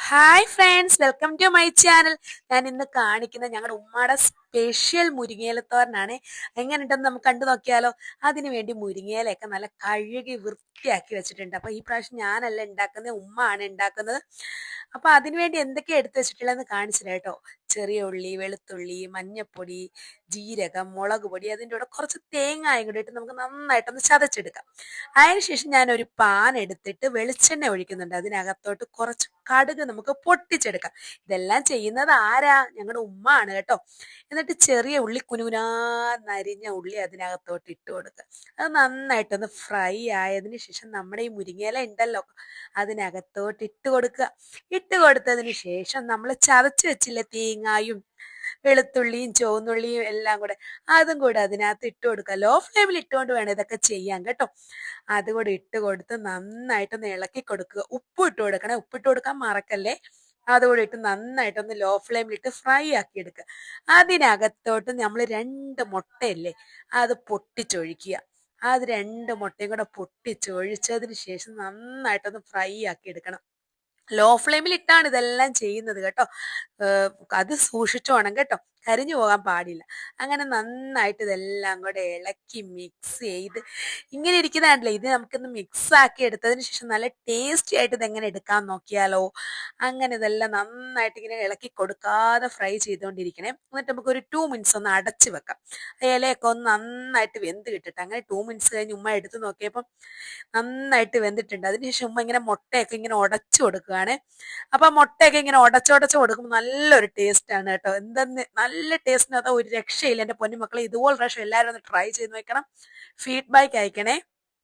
Hi friends, welcome to my channel. ഞാൻ ഇന്ന് കാണിക്കുന്ന ഞങ്ങളുടെ ഉമ്മയുടെ സ്പെഷ്യൽ മുരിങ്ങയിലത്തോരനാണ്. എങ്ങനെയുണ്ടെന്ന് നമുക്ക് കണ്ടു നോക്കിയാലോ. അതിനു വേണ്ടി മുരിങ്ങയിലയൊക്കെ നല്ല കഴുകി വൃത്തിയാക്കി വെച്ചിട്ടുണ്ട്. അപ്പൊ ഈ പ്രാവശ്യം ഞാനല്ല ഉണ്ടാക്കുന്നത്, ഉമ്മ ആണ് ഉണ്ടാക്കുന്നത്. അപ്പൊ അതിനുവേണ്ടി എന്തൊക്കെയാ എടുത്തു വെച്ചിട്ടുള്ളതെന്ന് കാണിച്ചില്ല കേട്ടോ. ചെറിയ ഉള്ളി, വെളുത്തുള്ളി, മഞ്ഞപ്പൊടി, ജീരകം, മുളക് പൊടി, അതിൻ്റെ കൂടെ കുറച്ച് തേങ്ങായും കൂടി ഇട്ട് നമുക്ക് നന്നായിട്ടൊന്ന് ചതച്ചെടുക്കാം. അതിനുശേഷം ഞാൻ ഒരു പാൻ എടുത്തിട്ട് വെളിച്ചെണ്ണ ഒഴിക്കുന്നുണ്ട്. അതിനകത്തോട്ട് കുറച്ച് കടുക് നമുക്ക് പൊട്ടിച്ചെടുക്കാം. ഇതെല്ലാം ചെയ്യുന്നത് ആരാ? ഞങ്ങളുടെ ഉമ്മ ആണ് കേട്ടോ. എന്നിട്ട് ചെറിയ ഉള്ളി, കുനുകുനാന്നരിഞ്ഞ ഉള്ളി അതിനകത്തോട്ട് ഇട്ട് കൊടുക്കുക. അത് നന്നായിട്ടൊന്ന് ഫ്രൈ ആയതിന് ശേഷം നമ്മുടെ ഈ മുരിങ്ങയില ഉണ്ടല്ലോ, അതിനകത്തോട്ട് ഇട്ട് കൊടുക്കുക. ഇട്ട് കൊടുത്തതിന് ശേഷം നമ്മൾ ചതച്ച് വെച്ചില്ലേ തേങ്ങായും വെളുത്തുള്ളിയും ചുവന്നുള്ളിയും എല്ലാം കൂടെ, അതും കൂടെ അതിനകത്ത് ഇട്ട് കൊടുക്കുക. ലോ ഫ്ലെയിമിൽ ഇട്ടുകൊണ്ട് വേണം ഇതൊക്കെ ചെയ്യാൻ കേട്ടോ. അതുകൂടെ ഇട്ട് കൊടുത്ത് നന്നായിട്ടൊന്ന് ഇളക്കി കൊടുക്കുക. ഉപ്പ് ഇട്ട് കൊടുക്കണേ, ഉപ്പിട്ട് കൊടുക്കാൻ മറക്കല്ലേ. അതുകൂടെ ഇട്ട് നന്നായിട്ടൊന്ന് ലോ ഫ്ലെയിമിലിട്ട് ഫ്രൈ ആക്കി എടുക്കുക. അതിനകത്തോട്ട് നമ്മൾ 2 മുട്ടയില്ലേ, അത് പൊട്ടിച്ചൊഴിക്കുക. അത് 2 മുട്ടയും കൂടെ പൊട്ടിച്ചൊഴിച്ചതിന് ശേഷം നന്നായിട്ടൊന്ന് ഫ്രൈ ആക്കി എടുക്കണം. ലോ ഫ്ലെയിമിൽ ഇട്ടാണ് ഇതെല്ലാം ചെയ്യുന്നത് കേട്ടോ. അത് സൂക്ഷിച്ചോണം കേട്ടോ, കരിഞ്ഞു പോകാൻ പാടില്ല. അങ്ങനെ നന്നായിട്ട് ഇതെല്ലാം കൂടെ ഇളക്കി മിക്സ് ചെയ്ത് ഇങ്ങനെ ഇരിക്കുന്നതാണല്ലേ, ഇത് നമുക്കൊന്ന് മിക്സ് ആക്കി എടുത്തതിന് ശേഷം നല്ല ടേസ്റ്റി ആയിട്ട് ഇതെങ്ങനെ എടുക്കാൻ നോക്കിയാലോ. അങ്ങനെ ഇതെല്ലാം നന്നായിട്ട് ഇങ്ങനെ ഇളക്കി കൊടുക്കാതെ ഫ്രൈ ചെയ്തുകൊണ്ടിരിക്കണേ. എന്നിട്ട് നമുക്ക് ഒരു 2 മിനിറ്റ്സ് ഒന്ന് അടച്ചു വെക്കാം. ഇലയൊക്കെ ഒന്ന് നന്നായിട്ട് വെന്ത് കിട്ടിട്ട്. അങ്ങനെ 2 മിനിറ്റ്സ് കഴിഞ്ഞ് ഉമ്മ എടുത്ത് നോക്കിയപ്പം നന്നായിട്ട് വെന്തിട്ടുണ്ട്. അതിനുശേഷം ഉമ്മ ഇങ്ങനെ മുട്ടയൊക്കെ ഇങ്ങനെ ഉടച്ചു കൊടുക്കുകയാണ്. അപ്പൊ മുട്ടയൊക്കെ ഇങ്ങനെ ഉടച്ചുടച്ച് കൊടുക്കുമ്പോൾ നല്ലൊരു ടേസ്റ്റ് ആണ് കേട്ടോ. എന്തെന്ന് നല്ല ടേസ്റ്റിന്, അതാ ഒരു രക്ഷയില്ല. എൻ്റെ പൊന്നുമക്കളെ, ഇതുപോലെ പ്രാവശ്യം എല്ലാവരും ഒന്ന് ട്രൈ ചെയ്ത് നോക്കണം. ഫീഡ്ബാക്ക് അയക്കണേ.